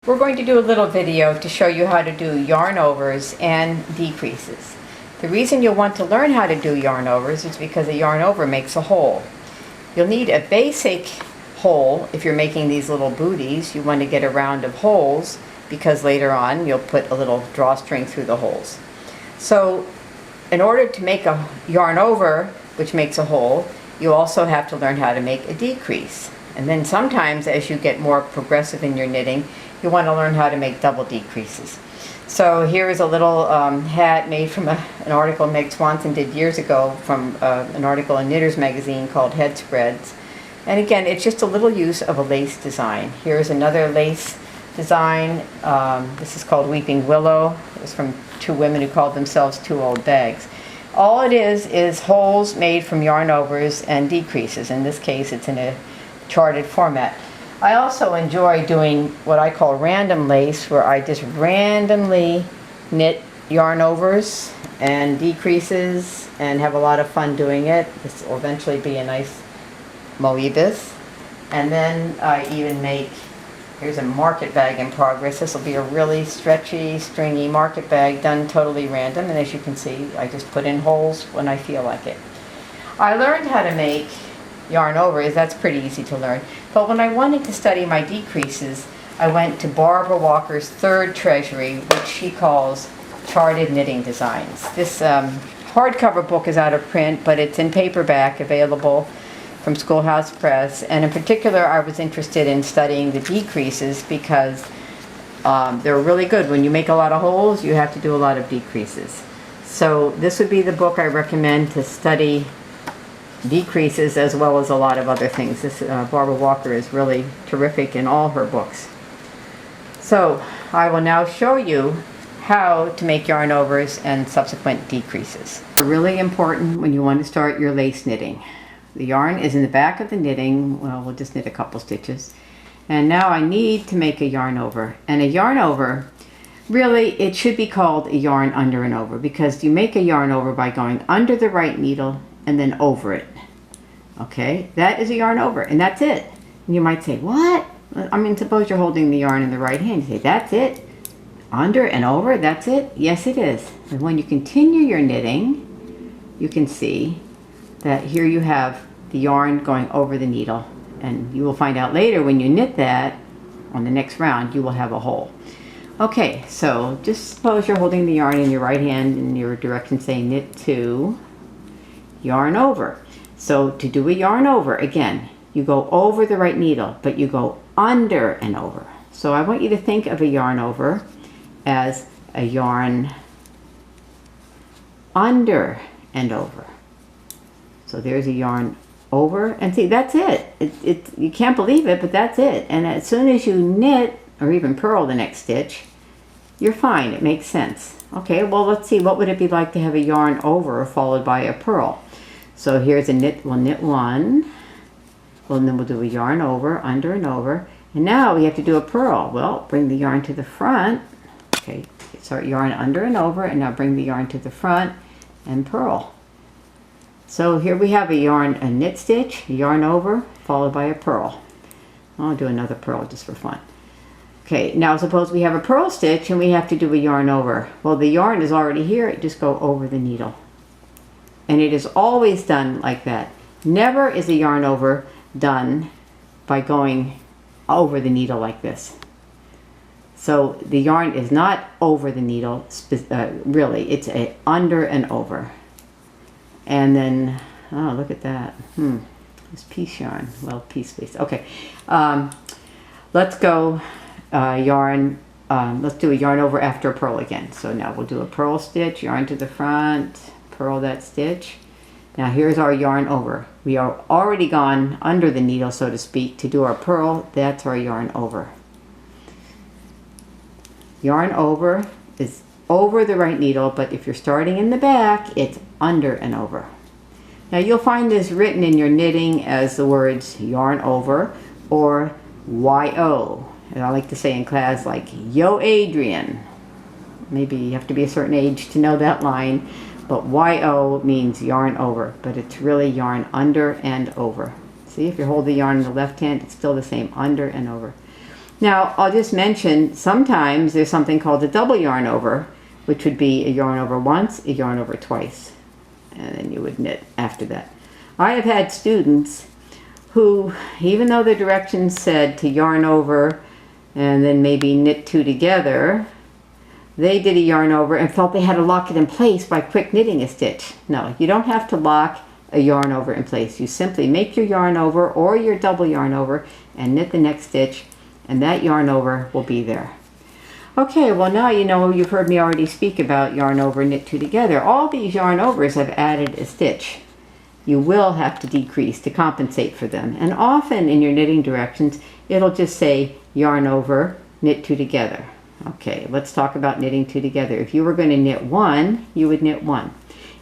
We're going to do a little video to show you how to do yarn overs and decreases. The reason you'll want to learn how to do yarn overs is because a yarn over makes a hole. You'll need a basic hole if you're making these little booties. You want to get a round of holes because later on you'll put a little drawstring through the holes. So in order to make a yarn over, which makes a hole, you also have to learn how to make a decrease. And then sometimes as you get more progressive in your knitting, you want to learn how to make double decreases. So here is a little hat made from an article Meg Swanson did years ago from an article in Knitters magazine called Head Spreads. And again, it's just a little use of a lace design. Here's another lace design. This is called Weeping Willow. It was from two women who called themselves Two Old Bags. All it is holes made from yarn overs and decreases. In this case, it's in a charted format. I also enjoy doing what I call random lace, where I just randomly knit yarn overs and decreases and have a lot of fun doing it. This will eventually be a nice moebus. And then I even make, here's a market bag in progress. This will be a really stretchy, stringy market bag done totally random. And as you can see, I just put in holes when I feel like it. I learned how to make yarn overs. That's pretty easy to learn. But when I wanted to study my decreases, I went to Barbara Walker's third treasury, which she calls Charted Knitting Designs. This hardcover book is out of print, but it's in paperback, available from Schoolhouse Press. And in particular, I was interested in studying the decreases because they're really good. When you make a lot of holes, you have to do a lot of decreases. So this would be the book I recommend to study decreases as well as a lot of other things. This Barbara Walker is really terrific in all her books. So I will now show you how to make yarn overs and subsequent decreases. Really important when you want to start your lace knitting. The yarn is in the back of the knitting. Well, we'll just knit a couple stitches. And now I need to make a yarn over. And a yarn over, really, it should be called a yarn under and over, because you make a yarn over by going under the right needle and then over it. Okay, that is a yarn over, and that's it. And you might say, what? I mean, suppose you're holding the yarn in the right hand. You say, that's it? Under and over, that's it? Yes, it is. And when you continue your knitting, you can see that here you have the yarn going over the needle. And you will find out later when you knit that, on the next round, you will have a hole. Okay, so just suppose you're holding the yarn in your right hand and your directions say knit two, yarn over. So to do a yarn over, again, you go over the right needle, but you go under and over. So I want you to think of a yarn over as a yarn under and over. So there's a yarn over, and see, that's it. You can't believe it, but that's it. And as soon as you knit, or even purl the next stitch, you're fine. It makes sense. Okay, well, let's see, what would it be like to have a yarn over followed by a purl? So here's a knit, we'll knit one, well, and then we'll do a yarn over, under and over, and now we have to do a purl. Well, bring the yarn to the front. Okay, start yarn under and over, and now bring the yarn to the front and purl. So here we have a knit stitch, a yarn over, followed by a purl. I'll do another purl just for fun. Okay, now suppose we have a purl stitch and we have to do a yarn over. Well, the yarn is already here, just go over the needle. And it is always done like that. Never is a yarn over done by going over the needle like this. So the yarn is not over the needle, really. It's a under and over. And then, oh, look at that. It's piece yarn. Well, piece space. Okay. Let's go let's do a yarn over after a purl again. So now we'll do a purl stitch, yarn to the front, purl that stitch. Now here's our yarn over. We are already gone under the needle, so to speak, to do our purl. That's our yarn over. Yarn over is over the right needle, but if you're starting in the back, it's under and over. Now you'll find this written in your knitting as the words yarn over or YO. And I like to say in class, like, yo Adrian. Maybe you have to be a certain age to know that line. But YO means yarn over, but it's really yarn under and over. See, if you hold the yarn in the left hand, it's still the same, under and over. Now, I'll just mention, sometimes there's something called a double yarn over, which would be a yarn over once, a yarn over twice, and then you would knit after that. I have had students who, even though the directions said to yarn over and then maybe knit 2 together, they did a yarn over and felt they had to lock it in place by quick knitting a stitch. No, you don't have to lock a yarn over in place. You simply make your yarn over or your double yarn over and knit the next stitch, and that yarn over will be there. Okay, well now you know, you've heard me already speak about yarn over, knit 2 together. All these yarn overs have added a stitch. You will have to decrease to compensate for them. And often in your knitting directions, it'll just say yarn over, knit 2 together. Okay, let's talk about knitting 2 together. If you were going to knit 1, you would knit 1.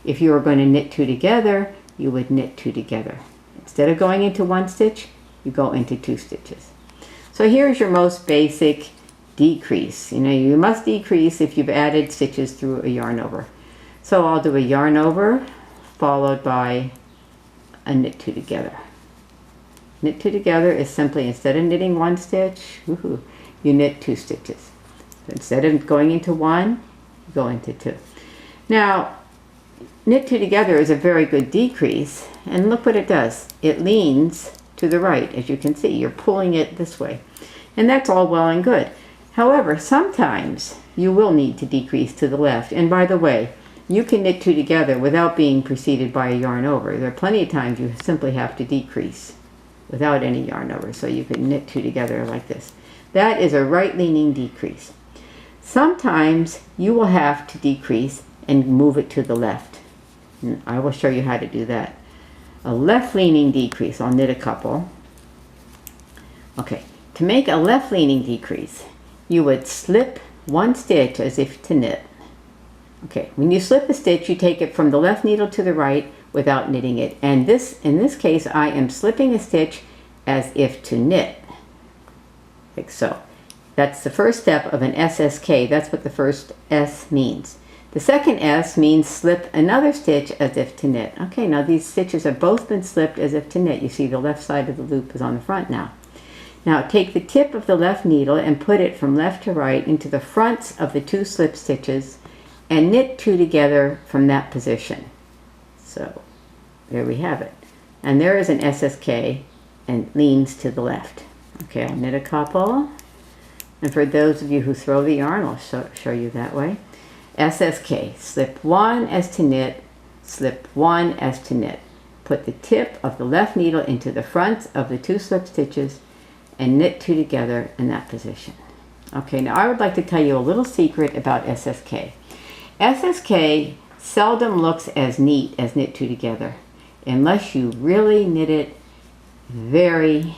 If you were going to knit 2 together, you would knit 2 together. Instead of going into 1 stitch, you go into 2 stitches. So here's your most basic decrease. You know, you must decrease if you've added stitches through a yarn over. So I'll do a yarn over followed by a knit 2 together. Knit 2 together is simply, instead of knitting 1 stitch, you knit 2 stitches. So instead of going into 1, you go into 2. Now, knit 2 together is a very good decrease, and look what it does. It leans to the right, as you can see. You're pulling it this way, and that's all well and good. However, sometimes you will need to decrease to the left. And by the way, you can knit 2 together without being preceded by a yarn over. There are plenty of times you simply have to decrease without any yarn over. So you can knit 2 together like this. That is a right-leaning decrease. Sometimes you will have to decrease and move it to the left. And I will show you how to do that. A left-leaning decrease, I'll knit a couple. Okay, to make a left-leaning decrease, you would slip 1 stitch as if to knit. Okay, when you slip a stitch, you take it from the left needle to the right without knitting it. And in this case, I am slipping a stitch as if to knit, like so. That's the first step of an SSK. That's what the first S means. The second S means slip another stitch as if to knit. Okay, now these stitches have both been slipped as if to knit. You see the left side of the loop is on the front now. Now take the tip of the left needle and put it from left to right into the fronts of the 2 slip stitches and knit 2 together from that position. So there we have it. And there is an SSK and leans to the left. Okay, I'll knit a couple. And for those of you who throw the yarn, I'll show you that way. SSK, slip 1 as to knit, slip 1 as to knit. Put the tip of the left needle into the fronts of the 2 slip stitches and knit 2 together in that position. Okay, now I would like to tell you a little secret about SSK. SSK seldom looks as neat as knit 2 together unless you really knit it very,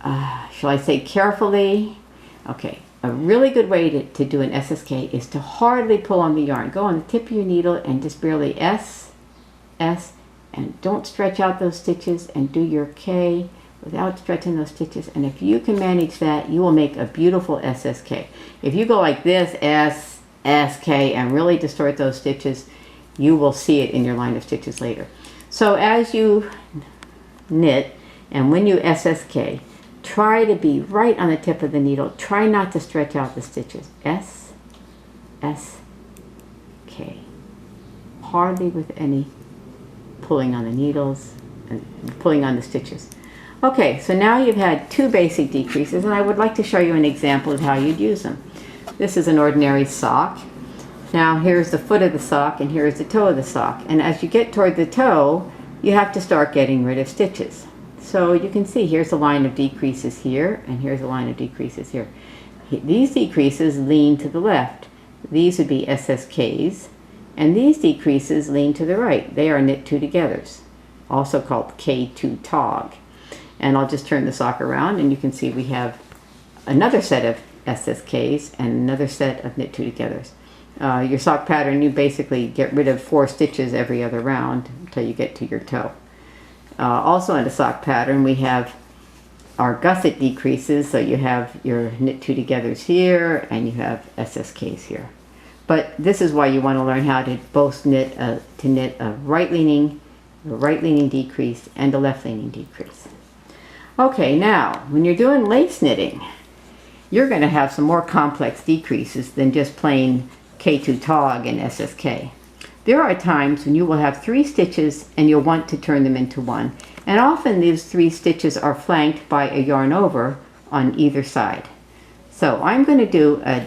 shall I say, carefully. Okay, a really good way to do an SSK is to hardly pull on the yarn. Go on the tip of your needle and just barely S, and don't stretch out those stitches, and do your K without stretching those stitches. And if you can manage that, you will make a beautiful SSK. If you go like this, S, K, and really distort those stitches, you will see it in your line of stitches later. So as you knit and when you SSK, try to be right on the tip of the needle. Try not to stretch out the stitches. S, K. Hardly with any pulling on the needles and pulling on the stitches. Okay, so now you've had 2 basic decreases, and I would like to show you an example of how you'd use them. This is an ordinary sock. Now here's the foot of the sock and here's the toe of the sock. And as you get toward the toe, you have to start getting rid of stitches. So you can see here's a line of decreases here, and here's a line of decreases here. These decreases lean to the left. These would be SSKs, and these decreases lean to the right. They are knit 2 togethers, also called K2 tog. And I'll just turn the sock around, and you can see we have another set of SSKs and another set of knit 2 togethers. Your sock pattern, you basically get rid of 4 stitches every other round until you get to your toe. Also in the sock pattern, we have our gusset decreases, so you have your knit 2 togethers here and you have SSKs here. But this is why you want to learn how to both knit a right-leaning decrease and a left-leaning decrease. Okay, now when you're doing lace knitting, you're going to have some more complex decreases than just plain K2 tog and SSK. There are times when you will have 3 stitches and you'll want to turn them into 1. And often these 3 stitches are flanked by a yarn over on either side. So I'm going to do a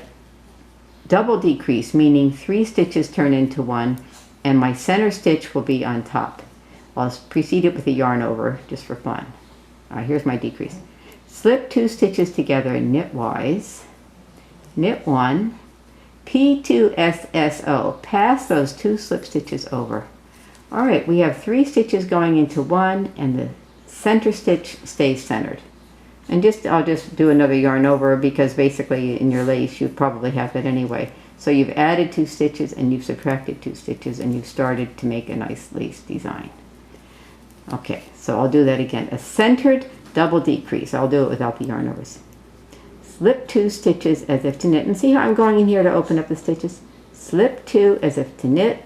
double decrease, meaning 3 stitches turn into 1, and my center stitch will be on top. I'll precede it with a yarn over just for fun. All right, here's my decrease. Slip 2 stitches together knitwise, knit 1, P2SSO, pass those 2 slip stitches over. All right, we have 3 stitches going into 1, and the center stitch stays centered. And I'll just do another yarn over, because basically in your lace you probably have that anyway. So you've added 2 stitches and you've subtracted 2 stitches and you've started to make a nice lace design. Okay, so I'll do that again. A centered double decrease. I'll do it without the yarn overs. Slip 2 stitches as if to knit. And see how I'm going in here to open up the stitches? Slip 2 as if to knit,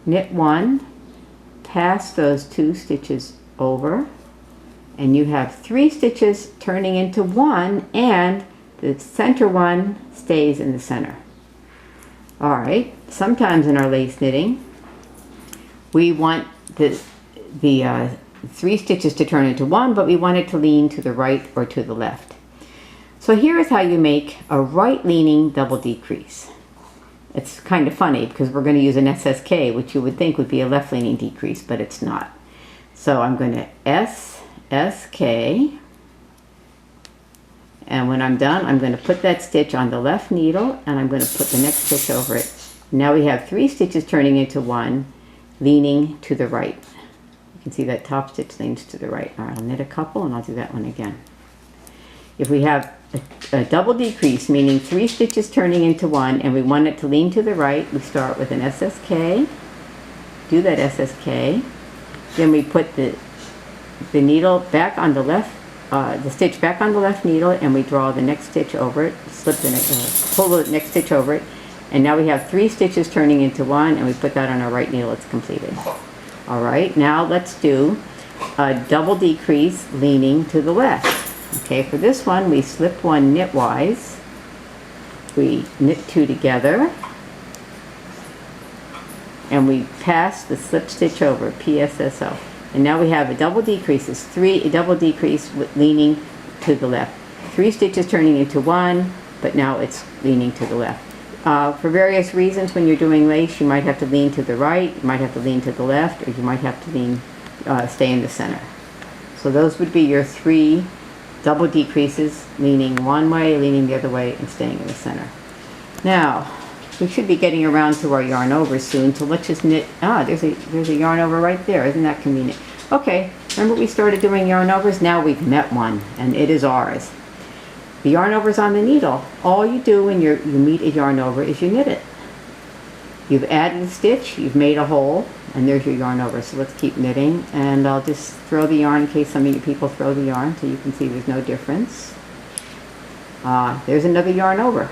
knit 1, pass those 2 stitches over, and you have 3 stitches turning into 1, and the center one stays in the center. All right, sometimes in our lace knitting, we want the 3 stitches to turn into 1, but we want it to lean to the right or to the left. So here is how you make a right leaning double decrease. It's kind of funny because we're going to use an SSK, which you would think would be a left leaning decrease, but it's not. So I'm going to SSK, and when I'm done, I'm going to put that stitch on the left needle, and I'm going to put the next stitch over it. Now we have 3 stitches turning into 1, leaning to the right. You can see that top stitch leans to the right. All right, I'll knit a couple, and I'll do that one again. If we have a double decrease, meaning 3 stitches turning into 1, and we want it to lean to the right, we start with an SSK, do that SSK, then we put the needle back on the left, the stitch back on the left needle, and we draw the next stitch over it, pull the next stitch over it, and now we have 3 stitches turning into 1, and we put that on our right needle. It's completed. All right, now let's do a double decrease leaning to the left. Okay, for this one, we slip 1 knitwise, we knit 2 together, and we pass the slip stitch over, PSSO. And now we have a double decrease. It's a double decrease with leaning to the left. 3 stitches turning into 1, but now it's leaning to the left. For various reasons, when you're doing lace, you might have to lean to the right, you might have to lean to the left, or you might have to stay in the center. So those would be your 3 double decreases, leaning one way, leaning the other way, and staying in the center. Now, we should be getting around to our yarn over soon, so let's just knit. There's a yarn over right there. Isn't that convenient? Okay, remember we started doing yarn overs? Now we've met one, and it is ours. The yarn over's on the needle. All you do when you meet a yarn over is you knit it. You've added a stitch, you've made a hole, and there's your yarn over. So let's keep knitting, and I'll just throw the yarn in case some of you people throw the yarn, so you can see there's no difference. There's another yarn over.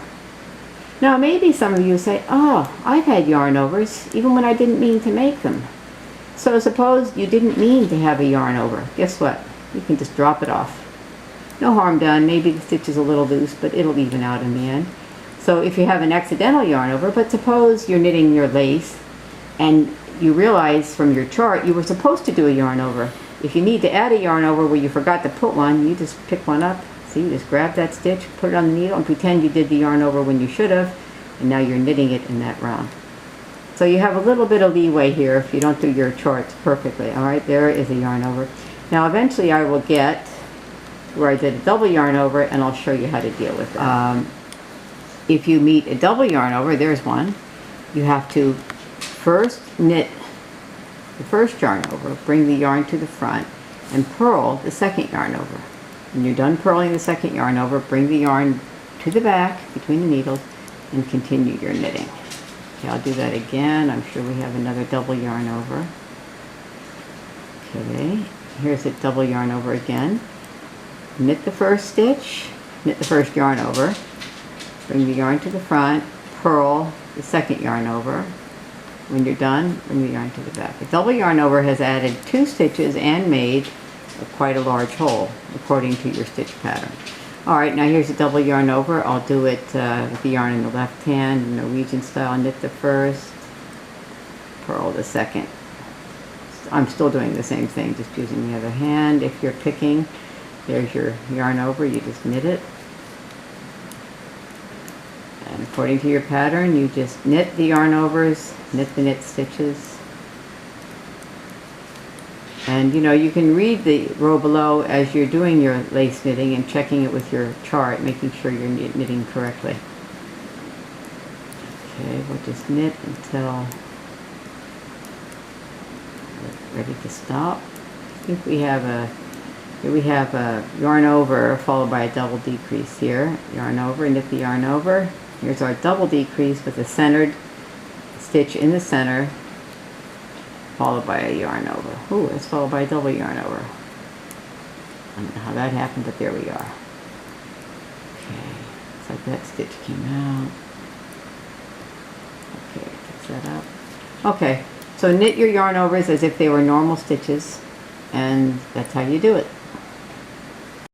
Now maybe some of you say, oh, I've had yarn overs even when I didn't mean to make them. So suppose you didn't mean to have a yarn over. Guess what? You can just drop it off. No harm done. Maybe the stitch is a little loose, but it'll even out in the end. So if you have an accidental yarn over, but suppose you're knitting your lace and you realize from your chart you were supposed to do a yarn over. If you need to add a yarn over where you forgot to put one, you just pick one up. See, you just grab that stitch, put it on the needle, and pretend you did the yarn over when you should have, and now you're knitting it in that round. So you have a little bit of leeway here if you don't do your charts perfectly. All right, there is a yarn over. Now eventually I will get where I did a double yarn over, and I'll show you how to deal with it. If you meet a double yarn over, there's one, you have to first knit the first yarn over, bring the yarn to the front, and purl the second yarn over. When you're done purling the second yarn over, bring the yarn to the back between the needles and continue your knitting. Okay, I'll do that again. I'm sure we have another double yarn over. Okay, here's a double yarn over again. Knit the first stitch, knit the first yarn over, bring the yarn to the front, purl the second yarn over. When you're done, bring the yarn to the back. A double yarn over has added 2 stitches and made quite a large hole according to your stitch pattern. Alright, now here's a double yarn over. I'll do it with the yarn in the left hand, Norwegian style. Knit the first, purl the second. I'm still doing the same thing, just using the other hand. If you're picking, there's your yarn over, you just knit it. And according to your pattern, you just knit the yarn overs, knit the knit stitches. And you can read the row below as you're doing your lace knitting and checking it with your chart, making sure you're knitting correctly. Okay, we'll just knit until we're ready to stop. I think we have a yarn over followed by a double decrease here. Yarn over, knit the yarn over. Here's our double decrease with a centered stitch in the center, followed by a yarn over. Ooh, it's followed by a double yarn over. I don't know how that happened, but there we are. Okay, looks like that stitch came out. Okay, fix that up. Okay, so knit your yarn overs as if they were normal stitches, and that's how you do it.